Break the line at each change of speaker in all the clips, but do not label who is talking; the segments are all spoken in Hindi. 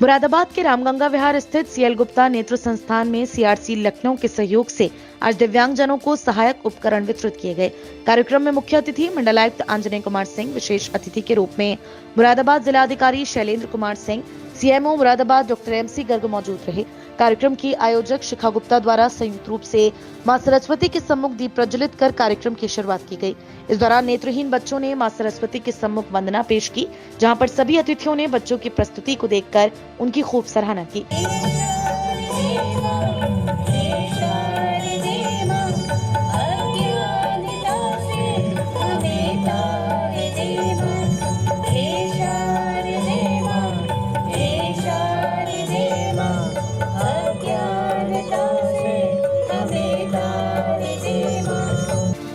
मुरादाबाद के रामगंगा विहार स्थित सीएल गुप्ता नेत्र संस्थान में सीआरसी लखनऊ के सहयोग से आज दिव्यांगजनों को सहायक उपकरण वितरित किए गए। कार्यक्रम में मुख्य अतिथि मंडलायुक्त आंजनेय कुमार सिंह, विशेष अतिथि के रूप में मुरादाबाद जिलाधिकारी Shailendra Kumar Singh, CMO Moradabad doctor MC Garg मौजूद रहे। कार्यक्रम की आयोजक शिखा गुप्ता द्वारा संयुक्त रूप से मां सरस्वती के सम्मुख दीप प्रज्वलित कर कार्यक्रम की शुरुआत की गई। इस दौरान नेत्रहीन बच्चों ने मां सरस्वती के सम्मुख वंदना पेश की, जहां पर सभी अतिथियों ने बच्चों की प्रस्तुति को देखकर उनकी खूब सराहना की।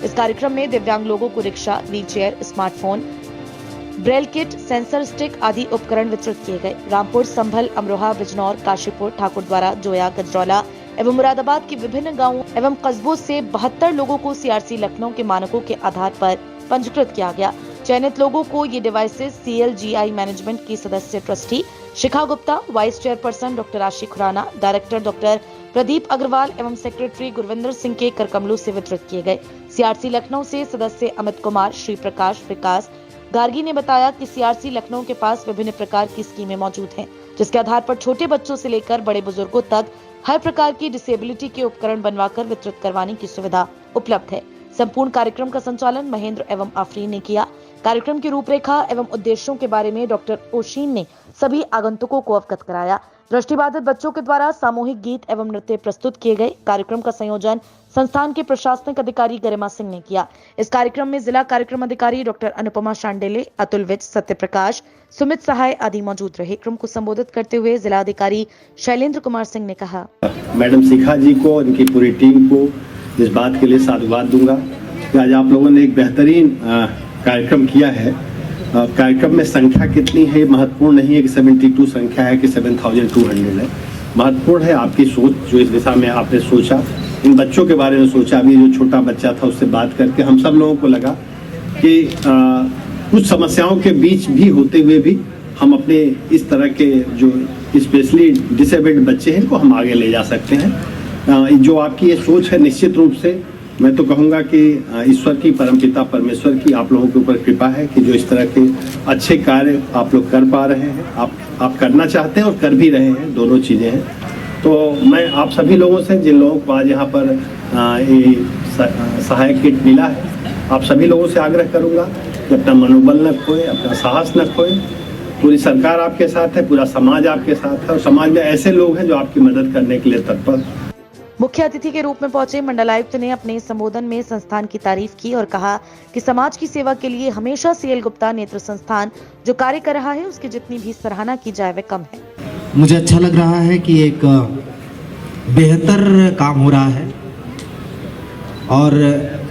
इस कार्यक्रम में दिव्यांग लोगों को rickshaw, wheelchair, smartphone, Braille kit, sensor stick आदि उपकरण वितरित किए गए। रामपुर, संभल, अमरोहा, बिजनौर, काशीपुर, ठाकुरद्वारा, जोया, गजरौला एवं मुरादाबाद के विभिन्न गांवों एवं कस्बों से 72 लोगों को सीआरसी लखनऊ के मानकों के आधार पर पंजीकृत किया गया। चयनित लोगों को ये डिवाइसेस सीएलजीआई मैनेजमेंट की सदस्य ट्रस्टी शिखा गुप्ता, वाइस चेयरपर्सन डॉक्टर आशी खुराना, डायरेक्टर डॉक्टर प्रदीप अग्रवाल एवं सेक्रेटरी गुरविंदर सिंह के करकमलों से वितरित किए गए। सीआरसी लखनऊ से सदस्य अमित कुमार, श्री प्रकाश, विकास गार्गी ने बताया कि सीआरसी लखनऊ के पास विभिन्न प्रकार की स्कीमें मौजूद हैं, जिसके आधार पर छोटे बच्चों से लेकर बड़े बुजुर्गों तक हर प्रकार की डिसेबिलिटी के उपकरण बनवाकर वितरित करवाने की सुविधा उपलब्ध है। संपूर्ण कार्यक्रम का संचालन महेंद्र एवं आफरीन ने किया। कार्यक्रम की रूपरेखा एवं उद्देश्यों के बारे में डॉक्टर ओशीन ने सभी आगंतुकों को अवगत कराया। दृष्टिबाधित बच्चों के द्वारा सामूहिक गीत एवं नृत्य प्रस्तुत किए गए। कार्यक्रम का संयोजन संस्थान के प्रशासनिक अधिकारी गरिमा सिंह ने किया। इस कार्यक्रम में जिला कार्यक्रम अधिकारी डॉक्टर अनुपमा शांडेले, अतुल विज, सत्य प्रकाश, सुमित सहाय आदि मौजूद रहे। कार्यक्रम को संबोधित करते हुए जिला अधिकारी शैलेंद्र कुमार सिंह ने कहा,
मैडम शिखा जी को, उनकी पूरी टीम को इस बात के लिए साधुवाद दूंगा कि आज आप लोगों ने एक बेहतरीन कार्यक्रम किया है। कार्यक्रम में संख्या कितनी है महत्वपूर्ण नहीं है कि 72 संख्या है कि 7200 है। महत्वपूर्ण है आपकी सोच, जो इस दिशा में आपने सोचा, इन बच्चों के बारे में सोचा। अभी जो छोटा बच्चा था उससे बात करके हम सब लोगों को लगा कि कुछ समस्याओं के बीच भी होते हुए भी हम अपने इस तरह के जो स्पेशली डिसेबल्ड बच्चे हैं इनको हम आगे ले जा सकते हैं। जो आपकी ये सोच है, निश्चित रूप से मैं तो कहूँगा कि ईश्वर की, परमपिता परमेश्वर की आप लोगों के ऊपर कृपा है कि जो इस तरह के अच्छे कार्य आप लोग कर पा रहे हैं, आप करना चाहते हैं और कर भी रहे हैं, दोनों चीज़ें हैं। तो मैं आप सभी लोगों से, जिन लोगों को आज यहाँ पर ये सहायक किट मिला है, आप सभी लोगों से आग्रह करूँगा कि अपना मनोबल न खोए, अपना साहस न खोए। पूरी सरकार आपके साथ है, पूरा समाज आपके साथ है और समाज में ऐसे लोग हैं जो आपकी मदद करने के लिए तत्पर।
मुख्य अतिथि के रूप में पहुंचे मंडलायुक्त ने अपने संबोधन में संस्थान की तारीफ की और कहा कि समाज की सेवा के लिए हमेशा सीएल गुप्ता नेत्र संस्थान जो कार्य कर रहा है उसकी जितनी भी सराहना की जाए वह कम है।
मुझे अच्छा लग रहा है कि एक बेहतर काम हो रहा है और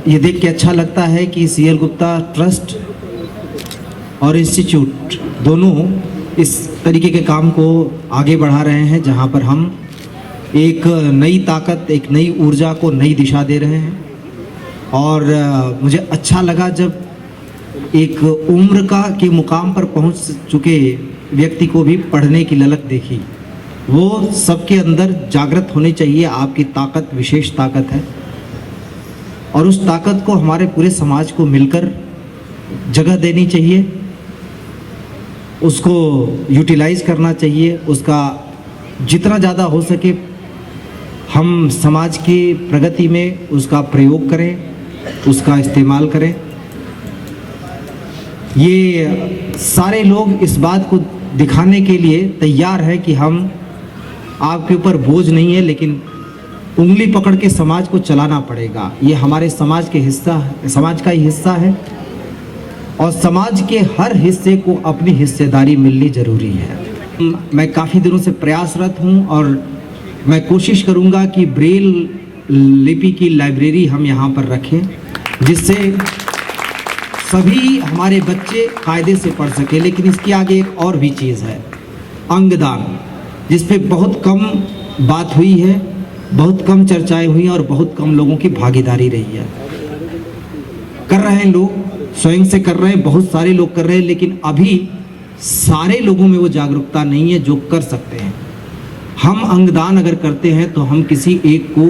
ये देख के अच्छा लगता है कि सीएल गुप्ता ट्रस्ट और इंस्टीट्यूट दोनों इस तरीके के काम को आगे बढ़ा रहे हैं, जहां पर हम एक नई ताकत, एक नई ऊर्जा को नई दिशा दे रहे हैं। और मुझे अच्छा लगा जब एक उम्र का के मुकाम पर पहुंच चुके व्यक्ति को भी पढ़ने की ललक देखी। वो सबके अंदर जागृत होनी चाहिए। आपकी ताकत विशेष ताकत है और उस ताकत को हमारे पूरे समाज को मिलकर जगह देनी चाहिए, उसको यूटिलाइज करना चाहिए। उसका जितना ज़्यादा हो सके हम समाज की प्रगति में उसका प्रयोग करें, उसका इस्तेमाल करें। ये सारे लोग इस बात को दिखाने के लिए तैयार हैं कि हम आपके ऊपर बोझ नहीं है, लेकिन उंगली पकड़ के समाज को चलाना पड़ेगा। ये हमारे समाज का ही हिस्सा है और समाज के हर हिस्से को अपनी हिस्सेदारी मिलनी जरूरी है। मैं काफ़ी दिनों से प्रयासरत हूँ और मैं कोशिश करूँगा कि ब्रेल लिपि की लाइब्रेरी हम यहाँ पर रखें, जिससे सभी हमारे बच्चे कायदे से पढ़ सके। लेकिन इसके आगे एक और भी चीज़ है, अंगदान, जिस पे बहुत कम बात हुई है, बहुत कम चर्चाएं हुई और बहुत कम लोगों की भागीदारी रही है। कर रहे हैं लोग, स्वयं से कर रहे हैं, बहुत सारे लोग कर रहे हैं, लेकिन अभी सारे लोगों में वो जागरूकता नहीं है जो कर सकते हैं। हम अंगदान अगर करते हैं तो हम किसी एक को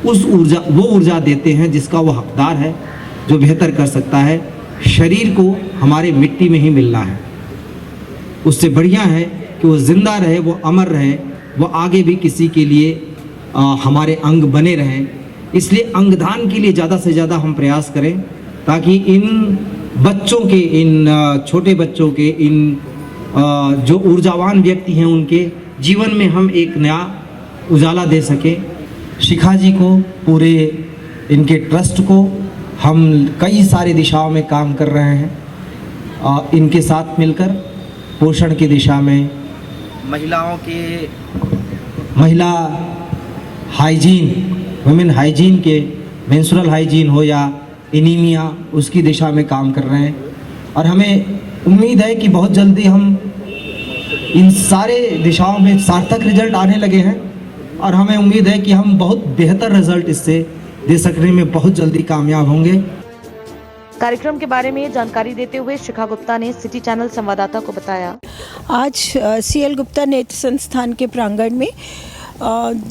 वो ऊर्जा देते हैं जिसका वो हकदार है, जो बेहतर कर सकता है। शरीर को हमारे मिट्टी में ही मिलना है, उससे बढ़िया है कि वो जिंदा रहे, वो अमर रहे, वो आगे भी किसी के लिए हमारे अंग बने रहें। इसलिए अंगदान के लिए ज़्यादा से ज़्यादा हम प्रयास करें ताकि इन बच्चों के, इन छोटे बच्चों के, इन जो ऊर्जावान व्यक्ति हैं उनके जीवन में हम एक नया उजाला दे सकें। शिखा जी को, पूरे इनके ट्रस्ट को हम कई सारी दिशाओं में काम कर रहे हैं। इनके साथ मिलकर पोषण की दिशा में, महिला हाइजीन, वुमेन हाइजीन के, मेंस्ट्रुअल हाइजीन हो या एनीमिया, उसकी दिशा में काम कर रहे हैं। और हमें उम्मीद है कि बहुत जल्दी हम इन सारे दिशाओं में सार्थक रिजल्ट आने लगे हैं और हमें उम्मीद है कि हम बहुत बेहतर रिजल्ट इससे दे सकने में बहुत जल्दी कामयाब होंगे।
कार्यक्रम के बारे में जानकारी देते हुए शिखा गुप्ता ने सिटी चैनल संवाददाता को बताया,
आज CL गुप्ता नेत्र संस्थान के प्रांगण में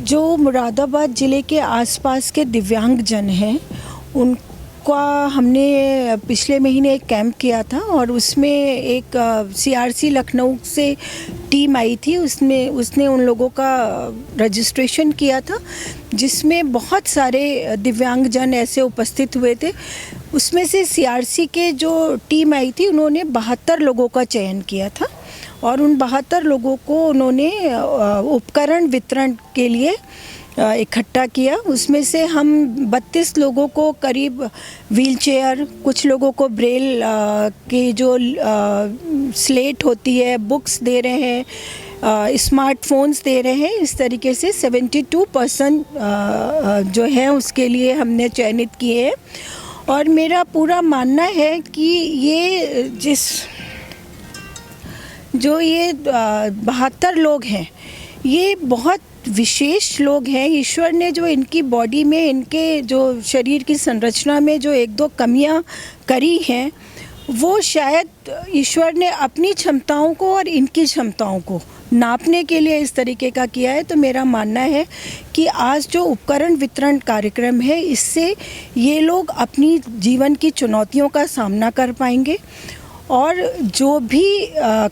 जो मुरादाबाद ज़िले के आसपास के दिव्यांग जन हैं उनका हमने पिछले महीने एक कैंप किया था और उसमें एक CRC लखनऊ से टीम आई थी। उसने उन लोगों का रजिस्ट्रेशन किया था जिसमें बहुत सारे दिव्यांग जन ऐसे उपस्थित हुए थे। उसमें से CRC के जो टीम आई थी उन्होंने 72 लोगों का चयन किया था और उन 72 लोगों को उन्होंने उपकरण वितरण के लिए इकट्ठा किया। उसमें से हम 32 लोगों को करीब व्हीलचेयर, कुछ लोगों को ब्रेल के जो स्लेट होती है, बुक्स दे रहे हैं, स्मार्टफोन्स दे रहे हैं। इस तरीके से 72% जो है उसके लिए हमने चयनित किए हैं। और मेरा पूरा मानना है कि ये जो 72 लोग हैं ये बहुत विशेष लोग हैं। ईश्वर ने जो इनकी बॉडी में, इनके जो शरीर की संरचना में जो 1-2 कमियां करी हैं वो शायद ईश्वर ने अपनी क्षमताओं को और इनकी क्षमताओं को नापने के लिए इस तरीके का किया है। तो मेरा मानना है कि आज जो उपकरण वितरण कार्यक्रम है इससे ये लोग अपनी जीवन की चुनौतियों का सामना कर पाएंगे और जो भी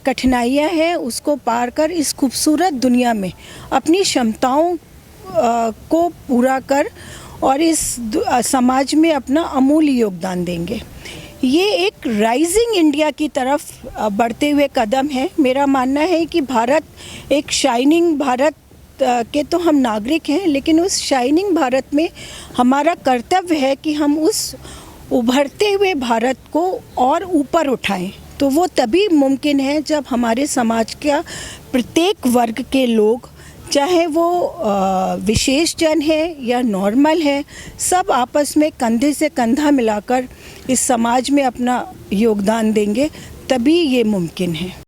कठिनाइयाँ हैं उसको पार कर इस खूबसूरत दुनिया में अपनी क्षमताओं को पूरा कर और इस समाज में अपना अमूल्य योगदान देंगे। ये एक राइजिंग इंडिया की तरफ बढ़ते हुए कदम है। मेरा मानना है कि भारत एक शाइनिंग भारत के तो हम नागरिक हैं, लेकिन उस शाइनिंग भारत में हमारा कर्तव्य है कि हम उस उभरते हुए भारत को और ऊपर उठाएं। तो वो तभी मुमकिन है जब हमारे समाज का प्रत्येक वर्ग के लोग, चाहे वो विशेष जन है या नॉर्मल है, सब आपस में कंधे से कंधा मिलाकर इस समाज में अपना योगदान देंगे, तभी ये मुमकिन है।